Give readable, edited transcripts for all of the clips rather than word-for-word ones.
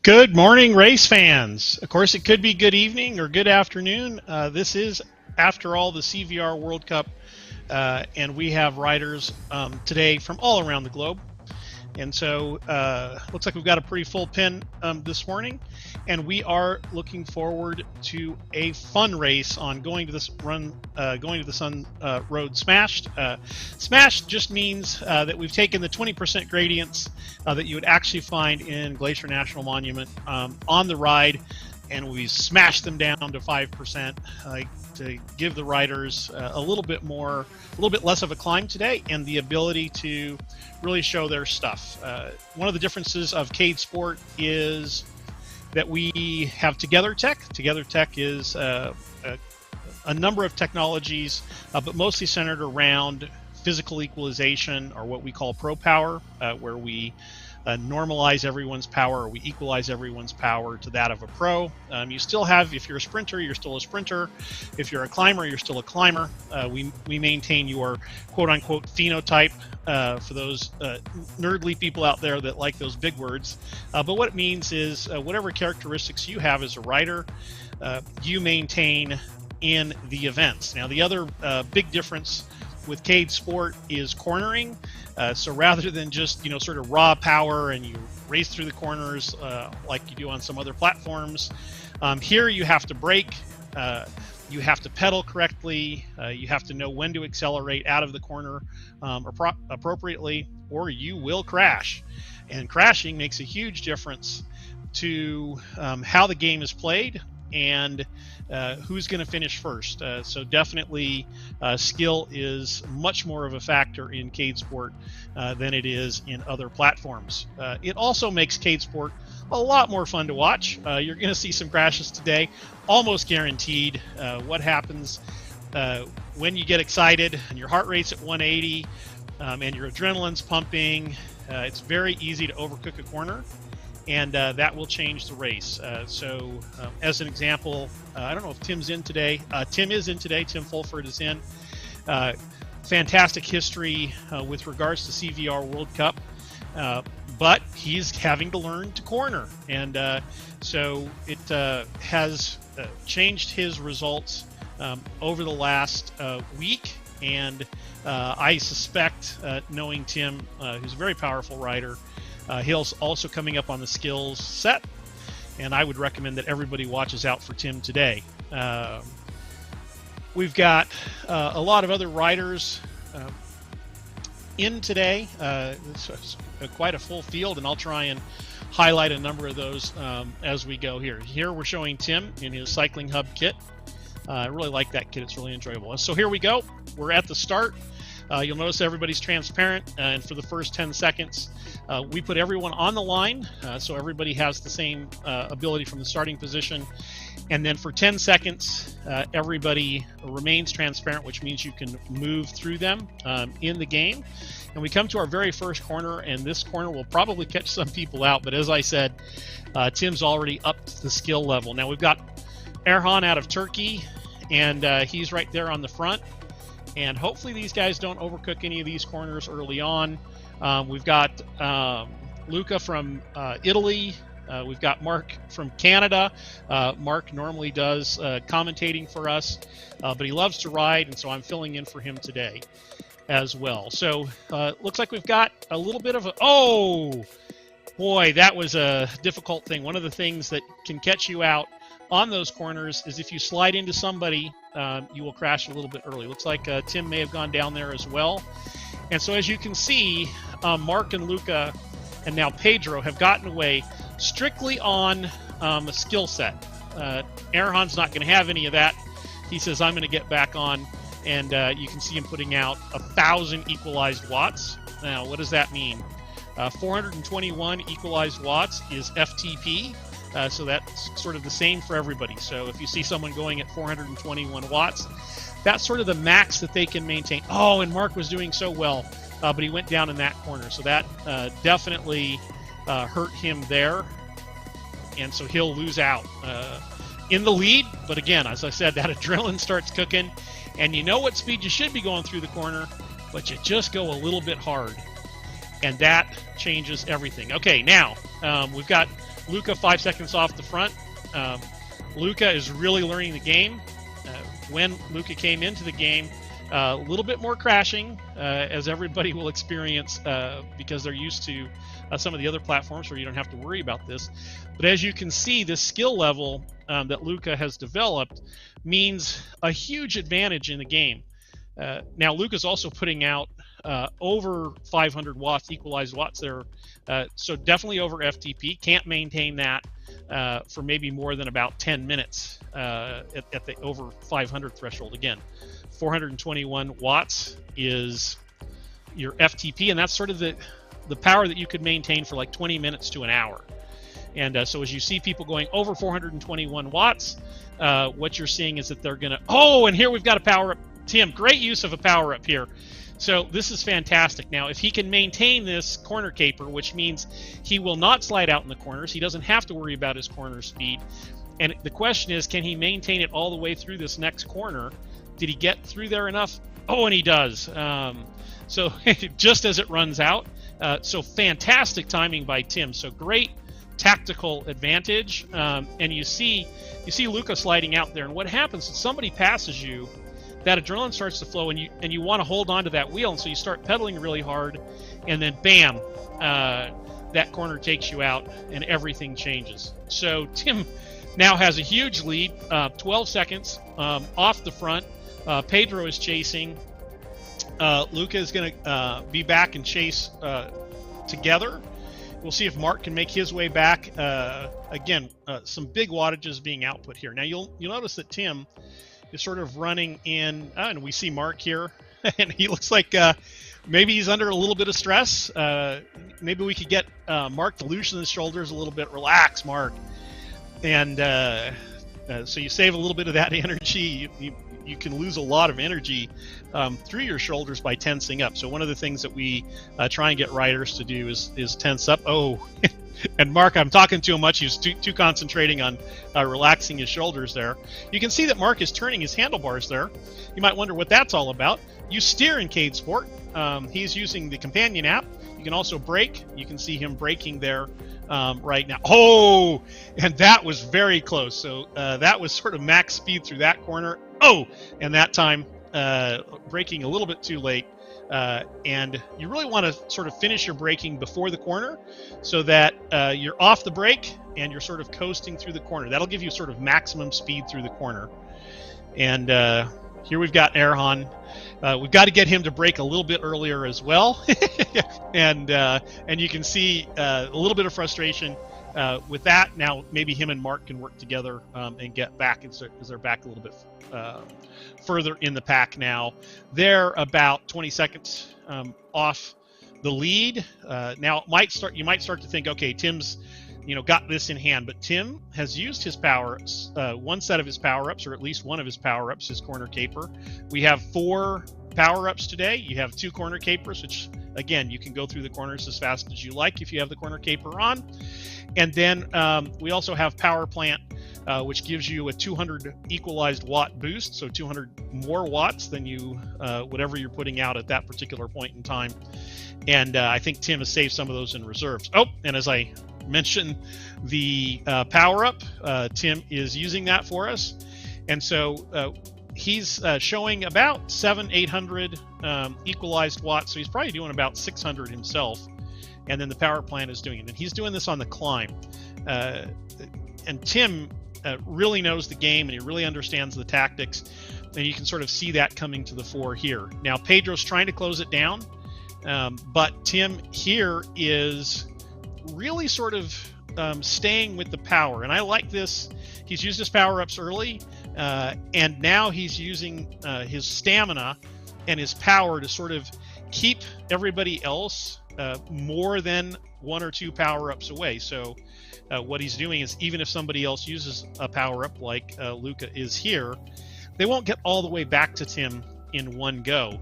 Good morning, race fans. Of course, it could be good evening or good afternoon. This is, after all, the CVR World Cup, and we have riders today from all around the globe. And so, looks like we've got a pretty full pen this morning, and we are looking forward to a fun race on going to the Sun Road Smashed. Smashed just means that we've taken the 20% gradients that you would actually find in Glacier National Monument on the ride, and we smashed them down to 5%. To give the riders a little bit less of a climb today, and the ability to really show their stuff. One of the differences of CADEsport is that we have Together Tech. Together Tech is a number of technologies, but mostly centered around physical equalization, or what we call pro power, where we normalize everyone's power, or we equalize everyone's power to that of a pro. You still have, if you're a sprinter, you're still a sprinter. If you're a climber, you're still a climber. We maintain your quote-unquote phenotype for those nerdly people out there that like those big words. But what it means is whatever characteristics you have as a rider, you maintain in the events. Now, the other big difference with CADEsport is cornering. So rather than just sort of raw power and you race through the corners like you do on some other platforms, here you have to brake, you have to pedal correctly, you have to know when to accelerate out of the corner appropriately, or you will crash. And crashing makes a huge difference to how the game is played and who's going to finish first. So definitely skill is much more of a factor in CADEsport than it is in other platforms. It also makes CADEsport a lot more fun to watch. You're going to see some crashes today, almost guaranteed. What happens when you get excited and your heart rate's at 180 and your adrenaline's pumping, it's very easy to overcook a corner, and that will change the race. So as an example, I don't know if Tim's in today. Tim is in today. Tim Fulford is in. Fantastic history with regards to CVR World Cup, but he's having to learn to corner. And so it has changed his results over the last week. And I suspect, knowing Tim, who's a very powerful rider, he's also coming up on the skills set, and I would recommend that everybody watches out for Tim today. We've got a lot of other riders in today. It's quite a full field, and I'll try and highlight a number of those as we go here. Here we're showing Tim in his Cycling Hub kit. I really like that kit. It's really enjoyable. So here we go. We're at the start. You'll notice everybody's transparent, and for the first 10 seconds, we put everyone on the line, so everybody has the same ability from the starting position. And then for 10 seconds, everybody remains transparent, which means you can move through them in the game. And we come to our very first corner, and this corner will probably catch some people out. But as I said, Tim's already up to the skill level. Now we've got Erhan out of Turkey, and he's right there on the front. And hopefully these guys don't overcook any of these corners early on. We've got Luca from Italy. We've got Mark from Canada. Mark normally does commentating for us, but he loves to ride, and so I'm filling in for him today as well. So looks like we've got a little bit of a... Oh, boy, that was a difficult thing. One of the things that can catch you out on those corners is if you slide into somebody, you will crash a little bit early. Looks like Tim may have gone down there as well. And so as you can see, Mark and Luca and now Pedro have gotten away strictly on a skill set. Erhan's not going to have any of that. He says, I'm going to get back on, and you can see him putting out 1,000 equalized watts. Now, what does that mean? 421 equalized watts is FTP. So that's sort of the same for everybody. So if you see someone going at 421 watts, that's sort of the max that they can maintain. Oh, and Mark was doing so well, but he went down in that corner. So that definitely hurt him there. And so he'll lose out in the lead. But again, as I said, that adrenaline starts cooking. And you know what speed you should be going through the corner, but you just go a little bit hard. And that changes everything. Okay, now we've got Luca 5 seconds off the front. Luca is really learning the game. When Luca came into the game, a little bit more crashing, as everybody will experience because they're used to some of the other platforms where you don't have to worry about this. But as you can see, this skill level that Luca has developed means a huge advantage in the game. Now, Luca's also putting out over 500 watts, equalized watts there, so definitely over FTP. Can't maintain that for maybe more than about 10 minutes at the over 500 threshold. Again, 421 watts is your FTP, and that's sort of the power that you could maintain for like 20 minutes to an hour. And so as you see people going over 421 watts, what you're seeing is that they're going to, oh, and here we've got a power up. Tim, great use of a power up here. So this is fantastic. Now, if he can maintain this corner caper, which means he will not slide out in the corners, he doesn't have to worry about his corner speed. And the question is, can he maintain it all the way through this next corner? Did he get through there enough? Oh, and he does. So just as it runs out. So fantastic timing by Tim. So great tactical advantage. And you see Luca sliding out there. And what happens is somebody passes you, that adrenaline starts to flow, and you want to hold on to that wheel, and so you start pedaling really hard, and then bam, that corner takes you out, and everything changes. So Tim now has a huge lead, 12 seconds off the front. Pedro is chasing. Luca is going to be back and chase together. We'll see if Mark can make his way back. Again, some big wattages being output here. Now you'll notice that Tim is sort of running in, and we see Mark here, and he looks like maybe he's under a little bit of stress. Maybe we could get Mark to loosen his shoulders a little bit. Relax, Mark. And so you save a little bit of that energy. You can lose a lot of energy through your shoulders by tensing up. So one of the things that we try and get riders to do is tense up. Oh, and Mark, I'm talking too much. He's too concentrating on relaxing his shoulders there. You can see that Mark is turning his handlebars there. You might wonder what that's all about. You steer in CADEsport. He's using the companion app. You can also brake. You can see him braking there right now. Oh, and that was very close. So that was sort of max speed through that corner. Oh, and that time braking a little bit too late. And you really want to sort of finish your braking before the corner so that you're off the brake and you're sort of coasting through the corner. That'll give you sort of maximum speed through the corner. And here we've got Erhan. We've got to get him to brake a little bit earlier as well. and you can see a little bit of frustration with that. Now maybe him and Mark can work together and get back as they're back a little bit further in the pack now. They're about 20 seconds off the lead. Now you might start to think, okay, Tim's got this in hand, but Tim has used his power-ups, one set of his power-ups, or at least one of his power-ups, his corner caper. We have 4 power-ups today. You have 2 corner capers, which again, you can go through the corners as fast as you like if you have the corner caper on. And then we also have power plant, which gives you a 200 equalized watt boost, so 200 more watts than whatever you're putting out at that particular point in time. And I think Tim has saved some of those in reserves. Oh, and as I mentioned, the power up, Tim is using that for us, and so he's showing about 800 equalized watts, so he's probably doing about 600 himself. And then the power plant is doing it, and he's doing this on the climb. And Tim really knows the game, and he really understands the tactics, and you can sort of see that coming to the fore here. Now Pedro's trying to close it down, but Tim here is really sort of staying with the power, and I like this. He's used his power-ups early, and now he's using his stamina and his power to sort of keep everybody else more than 1 or 2 power-ups away. So what he's doing is, even if somebody else uses a power-up like Luca is here, they won't get all the way back to Tim in one go.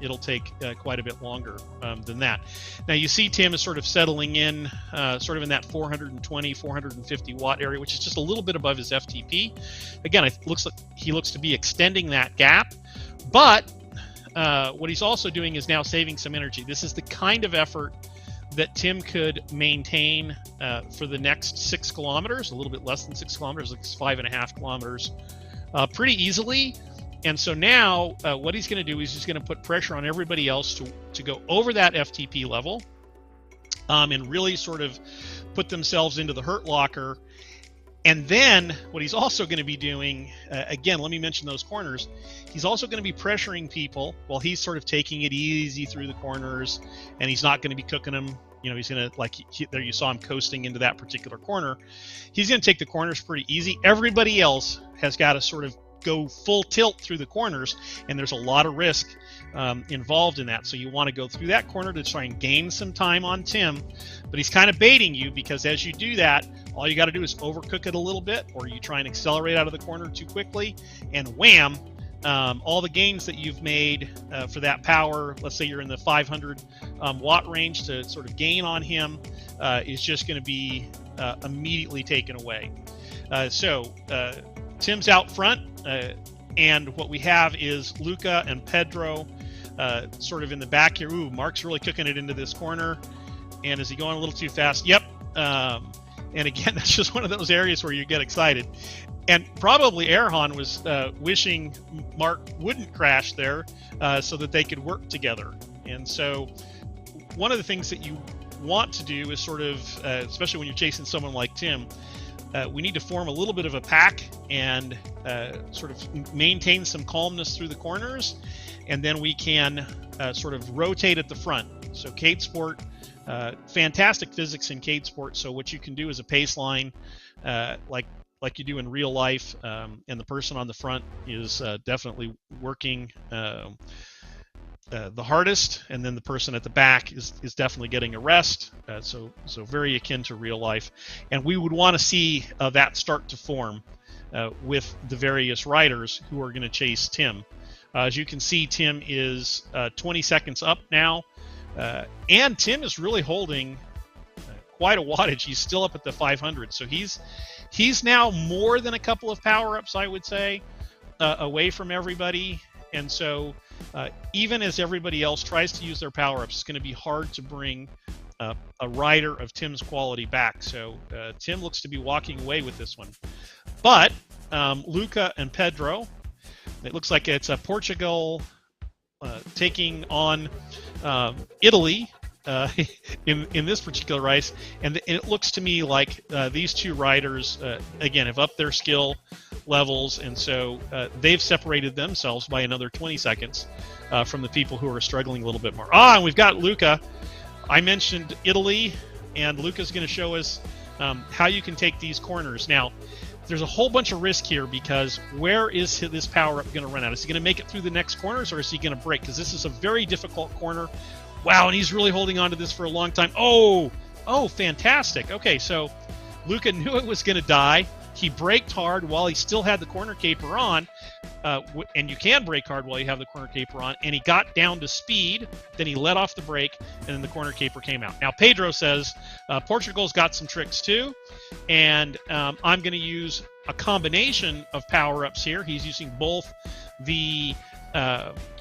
It'll take quite a bit longer than that. Now you see Tim is sort of settling in sort of in that 420, 450 watt area, which is just a little bit above his FTP. Again, it looks like he looks to be extending that gap, but what he's also doing is now saving some energy. This is the kind of effort that Tim could maintain for the next 6 kilometers, a little bit less than 6 kilometers, like 5.5 kilometers, pretty easily. And so now what he's going to do is he's going to put pressure on everybody else to go over that FTP level and really sort of put themselves into the hurt locker. And then what he's also going to be doing, again, let me mention those corners. He's also going to be pressuring people while he's sort of taking it easy through the corners, and he's not going to be cooking them. You know, he's going to, like there you saw him coasting into that particular corner. He's going to take the corners pretty easy. Everybody else has got to sort of go full tilt through the corners, and there's a lot of risk involved in that. So you want to go through that corner to try and gain some time on Tim, but he's kind of baiting you, because as you do that, all you got to do is overcook it a little bit, or you try and accelerate out of the corner too quickly, and wham, all the gains that you've made for that power, let's say you're in the 500 watt range to sort of gain on him, is just going to be immediately taken away. So Tim's out front, and what we have is Luca and Pedro sort of in the back here. Ooh, Mark's really cooking it into this corner. And is he going a little too fast? Yep. And again, that's just one of those areas where you get excited. And probably Erhan was wishing Mark wouldn't crash there so that they could work together. And so one of the things that you want to do is sort of, especially when you're chasing someone like Tim, we need to form a little bit of a pack and sort of maintain some calmness through the corners, and then we can sort of rotate at the front. So CADEsport, fantastic physics in CADEsport. So what you can do is a pace line like you do in real life, and the person on the front is definitely working the hardest, and then the person at the back is definitely getting a rest. So very akin to real life, and we would want to see that start to form with the various riders who are going to chase Tim. As you can see, Tim is 20 seconds up now, and Tim is really holding quite a wattage. He's still up at the 500, so he's now more than a couple of power-ups, I would say, away from everybody. And so even as everybody else tries to use their power-ups, it's going to be hard to bring a rider of Tim's quality back. So Tim looks to be walking away with this one. But Luca and Pedro, it looks like it's Portugal taking on Italy in this particular race. And it looks to me like these two riders, again, have upped their skill levels, and so they've separated themselves by another 20 seconds from the people who are struggling a little bit more. And we've got Luca. I mentioned Italy, and Luca's going to show us how you can take these corners. Now, there's a whole bunch of risk here, because where is this power-up going to run out? Is he going to make it through the next corners, or is he going to break? Because this is a very difficult corner. Wow, and he's really holding on to this for a long time. Oh, fantastic. Okay, so Luca knew it was going to die. He braked hard while he still had the corner caper on, and you can brake hard while you have the corner caper on, and he got down to speed, then he let off the brake, and then the corner caper came out. Now, Pedro says Portugal's got some tricks too, and I'm going to use a combination of power-ups here. He's using both the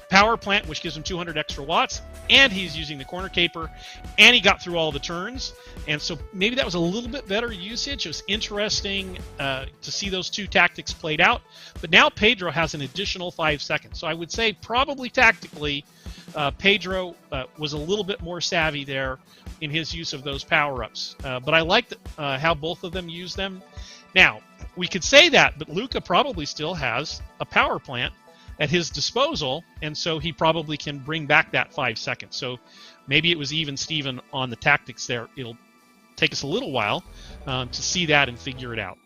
power plant, which gives him 200 extra watts, and he's using the corner caper, and he got through all the turns. And so maybe that was a little bit better usage. It was interesting to see those two tactics played out. But now Pedro has an additional 5 seconds. So I would say probably tactically, Pedro was a little bit more savvy there in his use of those power-ups. But I liked how both of them used them. Now, we could say that, but Luca probably still has a power plant at his disposal, and so he probably can bring back that 5 seconds. So maybe it was even Steven on the tactics there. It'll take us a little while to see that and figure it out.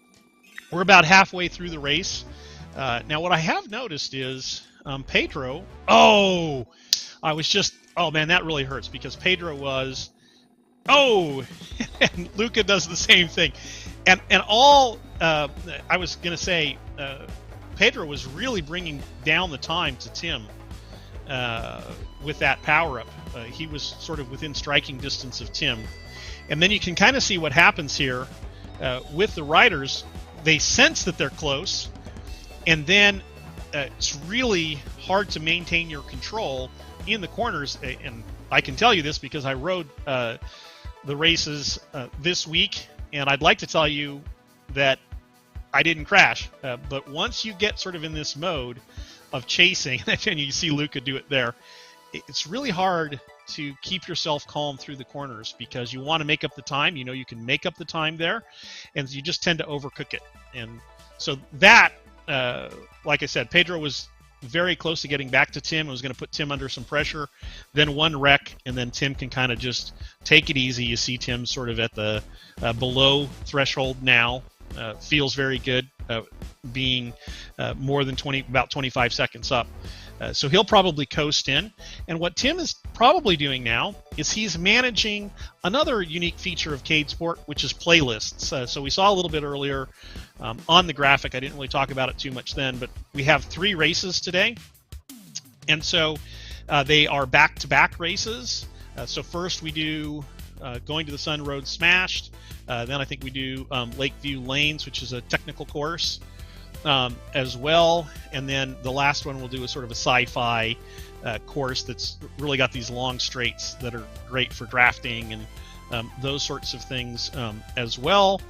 We're about halfway through the race. Now, what I have noticed is Pedro. Oh, man, that really hurts, because Pedro was. Oh, and Luca does the same thing. And all I was going to say, Pedro was really bringing down the time to Tim with that power-up. He was sort of within striking distance of Tim. And then you can kind of see what happens here with the riders. They sense that they're close, and then it's really hard to maintain your control in the corners. And I can tell you this because I rode the races this week, and I'd like to tell you that I didn't crash. But once you get sort of in this mode of chasing, and you see Luca do it there, it's really hard to keep yourself calm through the corners because you want to make up the time. You know you can make up the time there, and you just tend to overcook it. And so that, like I said, Pedro was very close to getting back to Tim. It was going to put Tim under some pressure. Then one wreck, and then Tim can kind of just take it easy. You see Tim sort of at the below threshold now. Feels very good, being more than about 25 seconds up. So he'll probably coast in. And what Tim is probably doing now is he's managing another unique feature of CADEsport, which is playlists. So we saw a little bit earlier on the graphic. I didn't really talk about it too much then, but we have 3 races today. And so they are back-to-back races. So first we do Going to the Sun Road Smashed. Then I think we do Lakeview Lanes, which is a technical course as well. And then the last one we'll do is sort of a sci-fi course that's really got these long straights that are great for drafting and those sorts of things as well.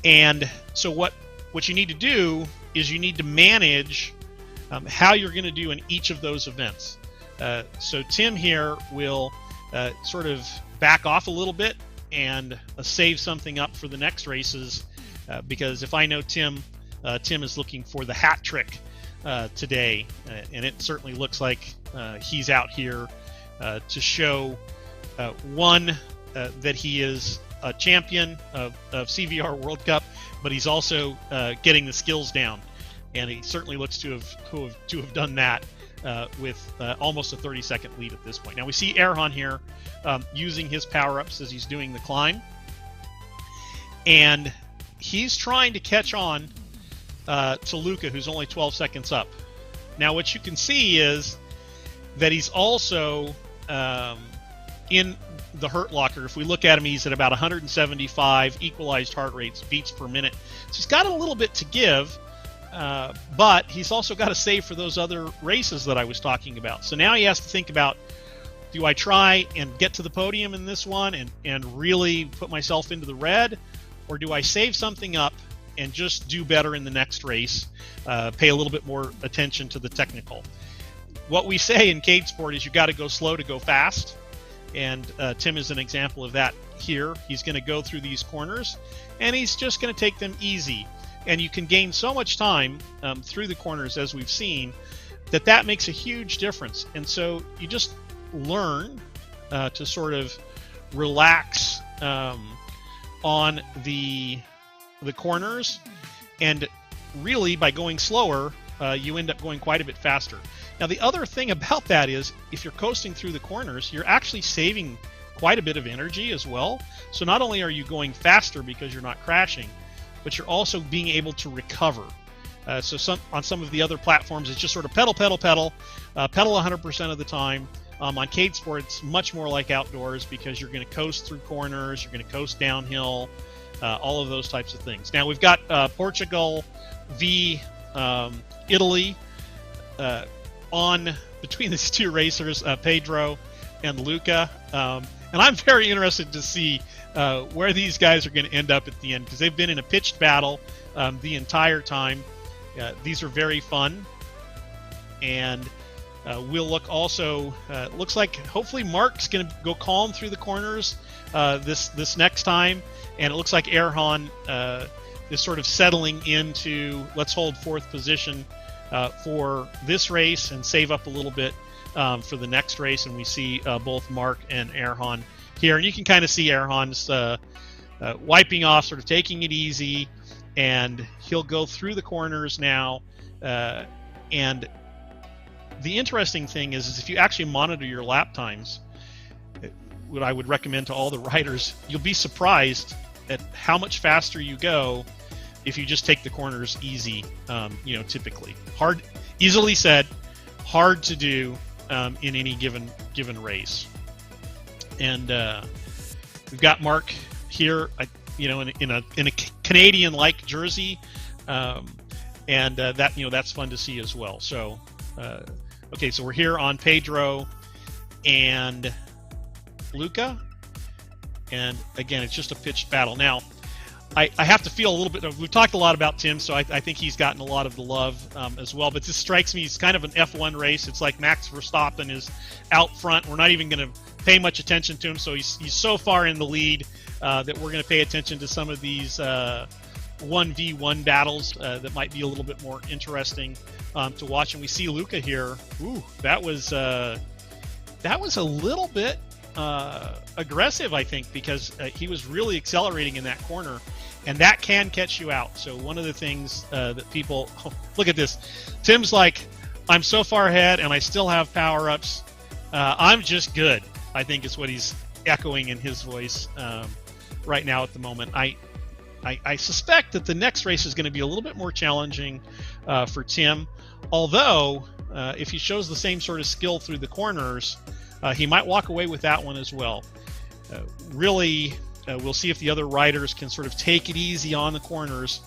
And so what you need to do is you need to manage how you're going to do in each of those events. So Tim here will sort of back off a little bit and save something up for the next races, because if I know Tim is looking for the hat trick today, and it certainly looks like he's out here to show one, that he is a champion of CVR World Cup, but he's also getting the skills down, and he certainly looks to have done that with almost a 30-second lead at this point. Now we see Erhan here using his power-ups as he's doing the climb, and he's trying to catch on to Luca, who's only 12 seconds up. Now what you can see is that he's also in the hurt locker. If we look at him, he's at about 175 equalized heart rates, beats per minute. So he's got a little bit to give, but he's also got to save for those other races that I was talking about. So now he has to think about, do I try and get to the podium in this one and really put myself into the red, or do I save something up and just do better in the next race, pay a little bit more attention to the technical? What we say in CADEsport is you got to go slow to go fast, and Tim is an example of that here. He's going to go through these corners, and he's just going to take them easy. And you can gain so much time through the corners, as we've seen, that makes a huge difference. And so you just learn to sort of relax on the corners, and really by going slower, you end up going quite a bit faster. Now the other thing about that is, if you're coasting through the corners, you're actually saving quite a bit of energy as well. So not only are you going faster because you're not crashing, but you're also being able to recover. So on some of the other platforms, it's just sort of pedal 100% of the time. On CADEsport, it's much more like outdoors, because you're going to coast through corners, you're going to coast downhill, all of those types of things. Now we've got Portugal v Italy on between these two racers, Pedro and Luca, and I'm very interested to see where these guys are going to end up at the end, because they've been in a pitched battle the entire time. These are very fun, and we'll look also, looks like hopefully Mark's going to go calm through the corners this next time, and it looks like Erhan is sort of settling into, let's hold 4th position for this race and save up a little bit for the next race. And we see both Mark and Erhan here, and you can kind of see Erhan's wiping off, sort of taking it easy, and he'll go through the corners now. And the interesting thing is if you actually monitor your lap times, what I would recommend to all the riders, you'll be surprised at how much faster you go if you just take the corners easy. Typically easily said, hard to do in any given race. And we've got Mark here, in a Canadian-like jersey, and that's fun to see as well. So okay, so we're here on Pedro and Luca, And again, it's just a pitched battle. Now, I have to feel a little bit. We've talked a lot about Tim, so I think he's gotten a lot of the love as well. But this strikes me as kind of an F1 race. It's like Max Verstappen is out front. We're not even going to pay much attention to him. So he's so far in the lead that we're going to pay attention to some of these 1v1 battles that might be a little bit more interesting to watch. And we see Luca here. Ooh, that was a little bit aggressive, I think, because he was really accelerating in that corner, and that can catch you out. So one of the things that people look at this, Tim's like, I'm so far ahead and I still have power-ups. I'm just good, I think is what he's echoing in his voice right now at the moment. I suspect that the next race is going to be a little bit more challenging for Tim, although if he shows the same sort of skill through the corners, he might walk away with that one as well. Really, we'll see if the other riders can sort of take it easy on the corners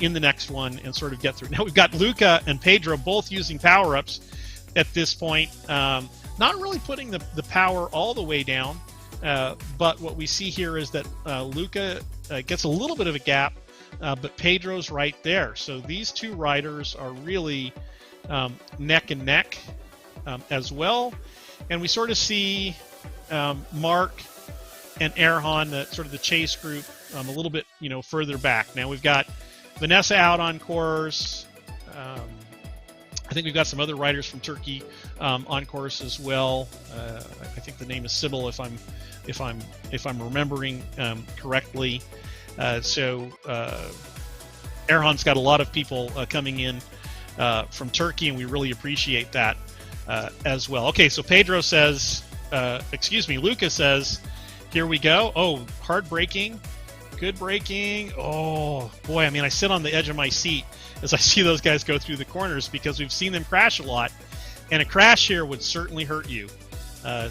in the next one and sort of get through. Now we've got Luca and Pedro both using power-ups at this point, not really putting the power all the way down, but what we see here is that Luca gets a little bit of a gap, but Pedro's right there. So these two riders are really neck and neck as well. And we sort of see Mark and Erhan, sort of the chase group, a little bit, further back. Now we've got Vanessa out on course. I think we've got some other riders from Turkey on course as well. I think the name is Sybil, if I'm remembering correctly. So Erhan's got a lot of people coming in from Turkey, and we really appreciate that as well. Okay, so Pedro says, Luca says, here we go. Oh, hard braking, good braking. Oh boy, I mean, I sit on the edge of my seat as I see those guys go through the corners because we've seen them crash a lot, and a crash here would certainly hurt you.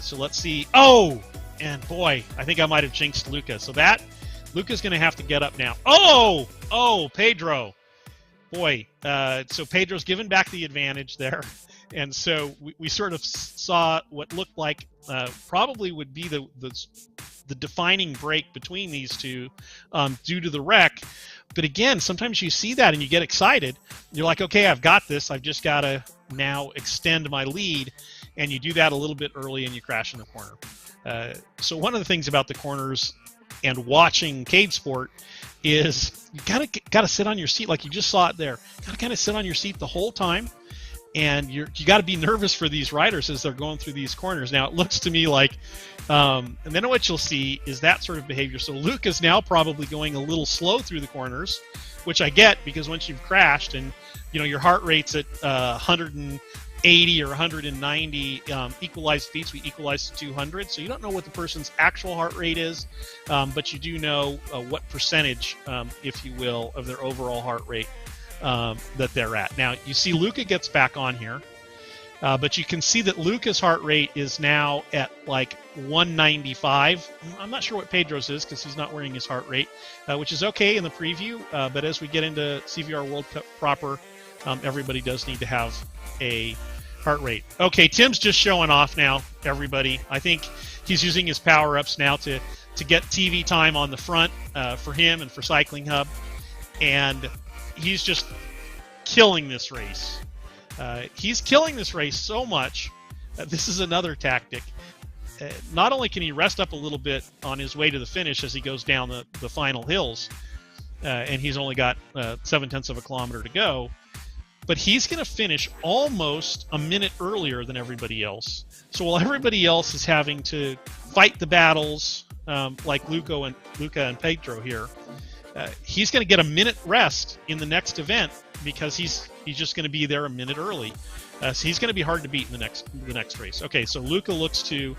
So let's see. Oh, and boy, I think I might have jinxed Luca. So Luca's going to have to get up now. Oh, Pedro. Boy, so Pedro's given back the advantage there. And so we sort of saw what looked like probably would be the defining break between these two due to the wreck. But again, sometimes you see that and you get excited. You're like, okay, I've got this. I've just got to now extend my lead. And you do that a little bit early and you crash in the corner. So one of the things about the corners and watching CADEsport is you gotta sit on your seat, like you just saw it there. Gotta kind of sit on your seat the whole time. And you got to be nervous for these riders as they're going through these corners. Now, it looks to me like, and then what you'll see is that sort of behavior. So Luke is now probably going a little slow through the corners, which I get because once you've crashed and, your heart rate's at 180 or 190, equalized speeds, we equalize to 200. So you don't know what the person's actual heart rate is, but you do know what percentage, if you will, of their overall heart rate that they're at. Now you see Luca gets back on here, but you can see that Luca's heart rate is now at like 195. I'm not sure what Pedro's is because he's not wearing his heart rate, which is okay in the preview, but as we get into CVR World Cup proper, everybody does need to have a heart rate. Okay, Tim's just showing off now, everybody. I think he's using his power-ups now to get TV time on the front for him and for Cycling Hub, and he's just killing this race. He's killing this race so much. This is another tactic. Not only can he rest up a little bit on his way to the finish as he goes down the final hills, and he's only got 0.7 of a kilometer to go, but he's going to finish almost a minute earlier than everybody else. So while everybody else is having to fight the battles, like Luca and Pedro here, he's going to get a minute rest in the next event because he's just going to be there a minute early. So he's going to be hard to beat in the next race. Okay, so Luca looks to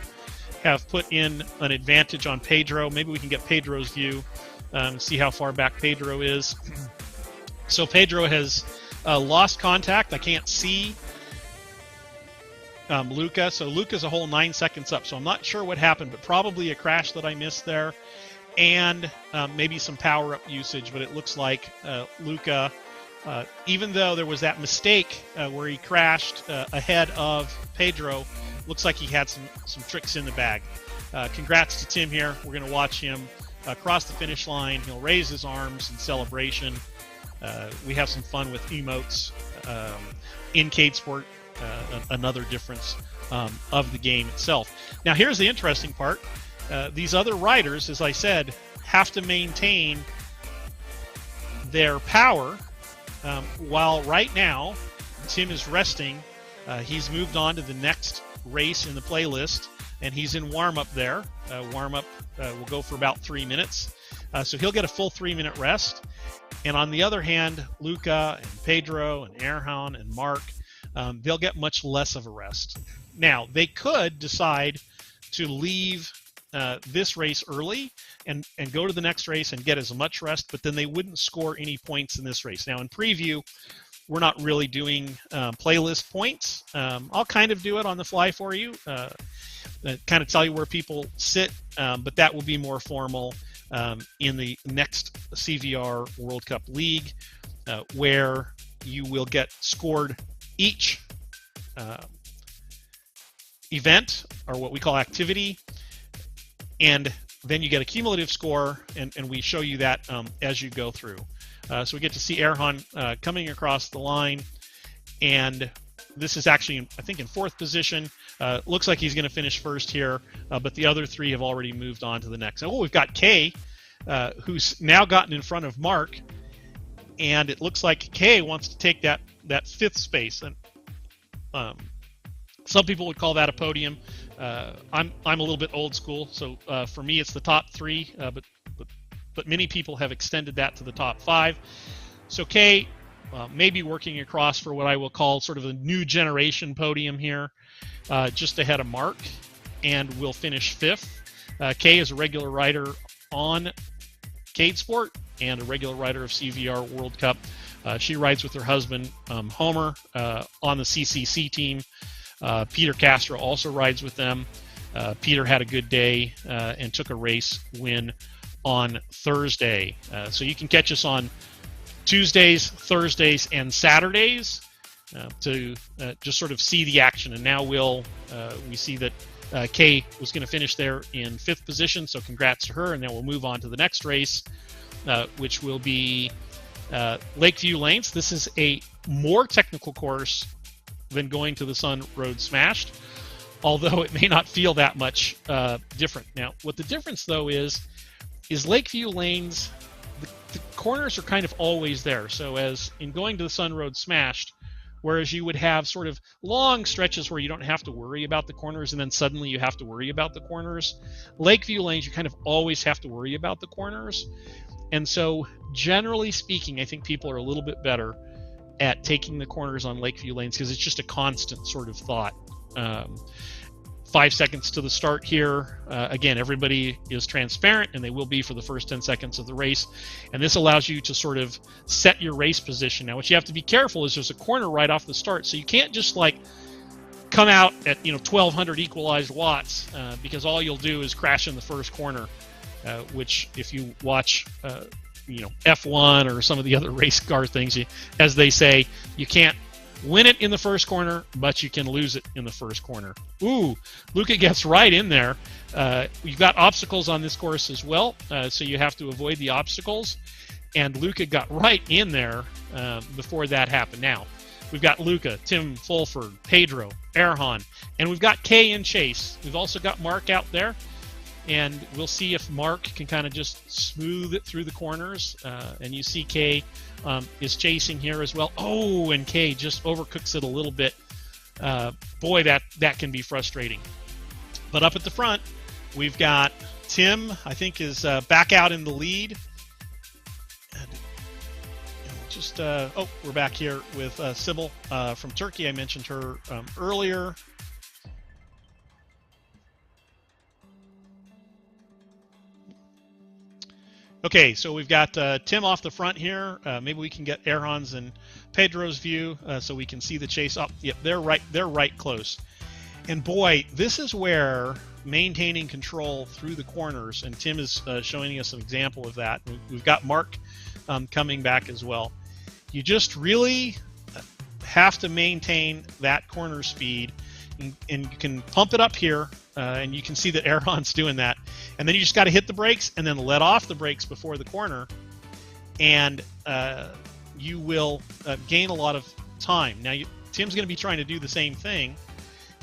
have put in an advantage on Pedro. Maybe we can get Pedro's view, see how far back Pedro is. So Pedro has lost contact. I can't see Luca. So Luca's a whole 9 seconds up. So I'm not sure what happened, but probably a crash that I missed there. And maybe some power-up usage, but it looks like Luca, even though there was that mistake where he crashed ahead of Pedro, looks like he had some tricks in the bag. congrats to Tim here. We're going to watch him cross the finish line. He'll raise his arms in celebration. We have some fun with emotes in CADEsport, another difference of the game itself. Now, here's the interesting part. These other riders, as I said, have to maintain their power while right now Tim is resting. He's moved on to the next race in the playlist, and he's in warm-up there. Warm-up will go for about 3 minutes. So he'll get a full 3-minute rest. And on the other hand, Luca and Pedro and Erhan and Mark, they'll get much less of a rest. Now, they could decide to leave this race early and go to the next race and get as much rest, but then they wouldn't score any points in this race. Now, in preview, we're not really doing playlist points. I'll kind of do it on the fly for you, kind of tell you where people sit, but that will be more formal in the next CVR World Cup League, where you will get scored each event, or what we call activity, and then you get a cumulative score, and we show you that as you go through. So we get to see Erhan coming across the line, and this is actually, I think, in 4th position. Looks like he's going to finish first here, but the other 3 have already moved on to the next. Oh, we've got Kay, who's now gotten in front of Mark, and it looks like Kay wants to take that 5th space. And some people would call that a podium. I'm a little bit old school, so for me it's the top 3, but many people have extended that to the top 5. So Kay may be working across for what I will call sort of a new generation podium here, just ahead of Mark, and will finish 5th. Kay is a regular rider on CADEsport and a regular rider of CVR World Cup. She rides with her husband, Homer, on the CCC team. Peter Castro also rides with them. Peter had a good day and took a race win on Thursday. So you can catch us on Tuesdays, Thursdays, and Saturdays to just sort of see the action. And now we see that Kay was going to finish there in 5th position, so congrats to her. And then we'll move on to the next race, which will be Lakeview Lanes. This is a more technical course than going to the Sun Road Smashed, although it may not feel that much different. Now, what the difference, though, is Lakeview Lanes, the corners are kind of always there. So as in going to the Sun Road Smashed, whereas you would have sort of long stretches where you don't have to worry about the corners, and then suddenly you have to worry about the corners, Lakeview Lanes, you kind of always have to worry about the corners. And so, generally speaking, I think people are a little bit better at taking the corners on Lakeview Lanes because it's just a constant sort of thought. 5 seconds to the start here. Again, everybody is transparent, and they will be for the first 10 seconds of the race. And this allows you to sort of set your race position. Now, what you have to be careful is there's a corner right off the start, so you can't just like come out at 1,200 equalized watts because all you'll do is crash in the first corner, which if you watch F1 or some of the other race car things, as they say, you can't win it in the first corner, but you can lose it in the first corner. Ooh, Luca gets right in there. You've got obstacles on this course as well, so you have to avoid the obstacles. And Luca got right in there before that happened. Now, we've got Luca, Tim Fulford, Pedro, Erhan, and we've got Kay and Chase. We've also got Mark out there. And we'll see if Mark can kind of just smooth it through the corners. And you see Kay is chasing here as well. Oh, and Kay just overcooks it a little bit. Boy, that can be frustrating. But up at the front, we've got Tim, I think, is back out in the lead. And we're back here with Sybil from Turkey. I mentioned her earlier. Okay, so we've got Tim off the front here. Maybe we can get Erhan's and Pedro's view so we can see the chase up. Yep, they're right close. And boy, this is where maintaining control through the corners, and Tim is showing us an example of that. We've got Mark coming back as well. You just really have to maintain that corner speed, and you can pump it up here and you can see that Aaron's doing that. And then you just got to hit the brakes and then let off the brakes before the corner, and you will gain a lot of time. Now, Tim's going to be trying to do the same thing,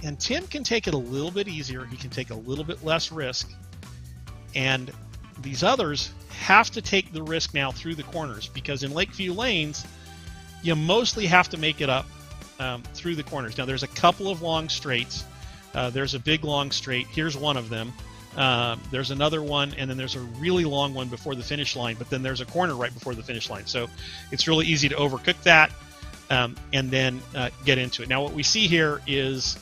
and Tim can take it a little bit easier. He can take a little bit less risk, and these others have to take the risk now through the corners, because in Lakeview Lanes, you mostly have to make it up through the corners. Now, there's a couple of long straights. There's a big long straight. Here's one of them. There's another one, and then there's a really long one before the finish line, but then there's a corner right before the finish line. So it's really easy to overcook that and then get into it. Now, what we see here is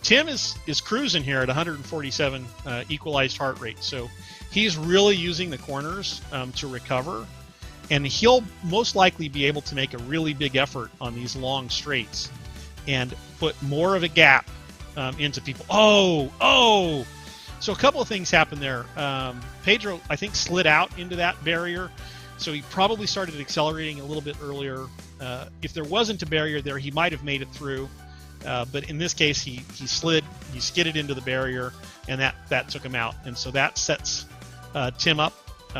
Tim is cruising here at 147 equalized heart rate. So he's really using the corners to recover, and he'll most likely be able to make a really big effort on these long straights and put more of a gap into people. Oh! So a couple of things happened there. Pedro, I think, slid out into that barrier, so he probably started accelerating a little bit earlier. If there wasn't a barrier there, he might have made it through. But in this case, he skidded into the barrier, and that took him out. And so that sets Tim up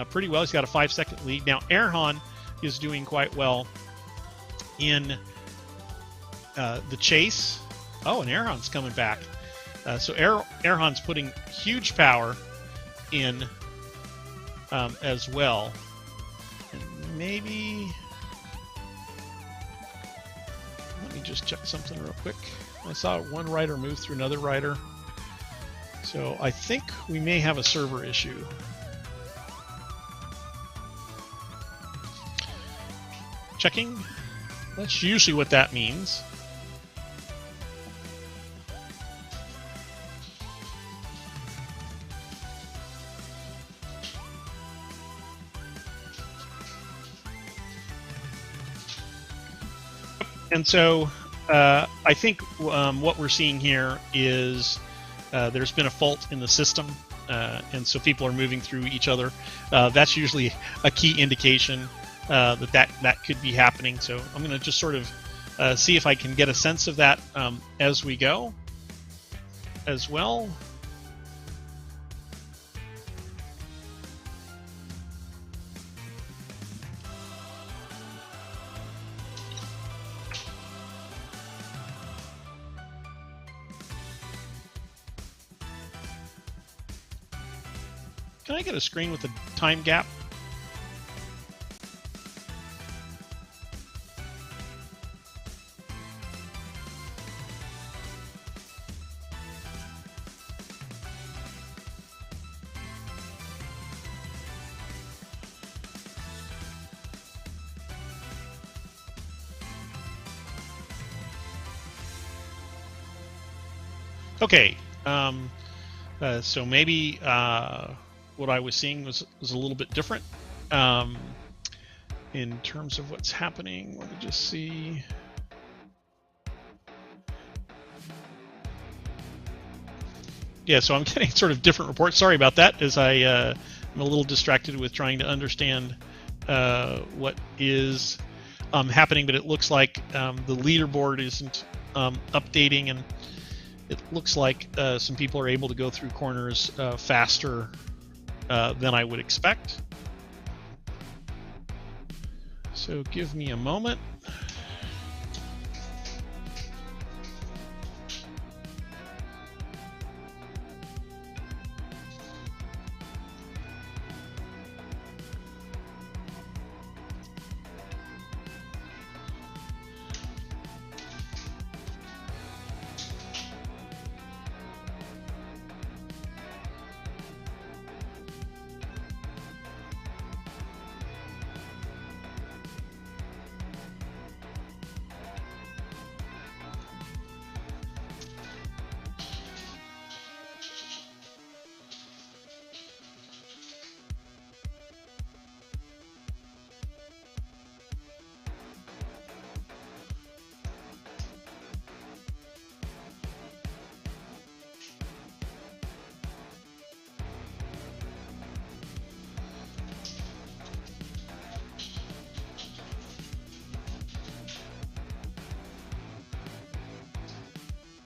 pretty well. He's got a 5-second lead. Now, Erhan is doing quite well in the chase. Oh, and Erhan's coming back. So Erhan's putting huge power in as well. And maybe... Let me just check something real quick. I saw one rider move through another rider. So I think we may have a server issue. Checking. That's usually what that means. And so I think what we're seeing here is there's been a fault in the system, and so people are moving through each other. That's usually a key indication that could be happening. So I'm going to just sort of see if I can get a sense of that as we go as well. Can I get a screen with a time gap? Okay, so maybe what I was seeing was a little bit different in terms of what's happening. Let me just see. Yeah, so I'm getting sort of different reports. Sorry about that, as I'm a little distracted with trying to understand what is happening, but it looks like the leaderboard isn't updating, and it looks like some people are able to go through corners faster than I would expect. So give me a moment.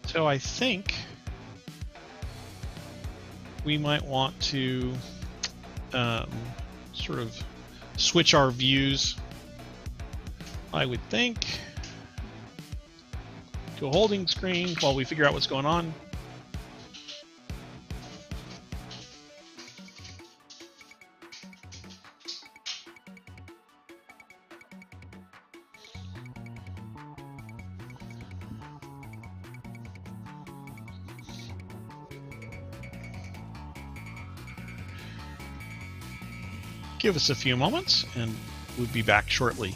So I think we might want to sort of switch our views, I would think, to a holding screen while we figure out what's going on. Give us a few moments and we'll be back shortly.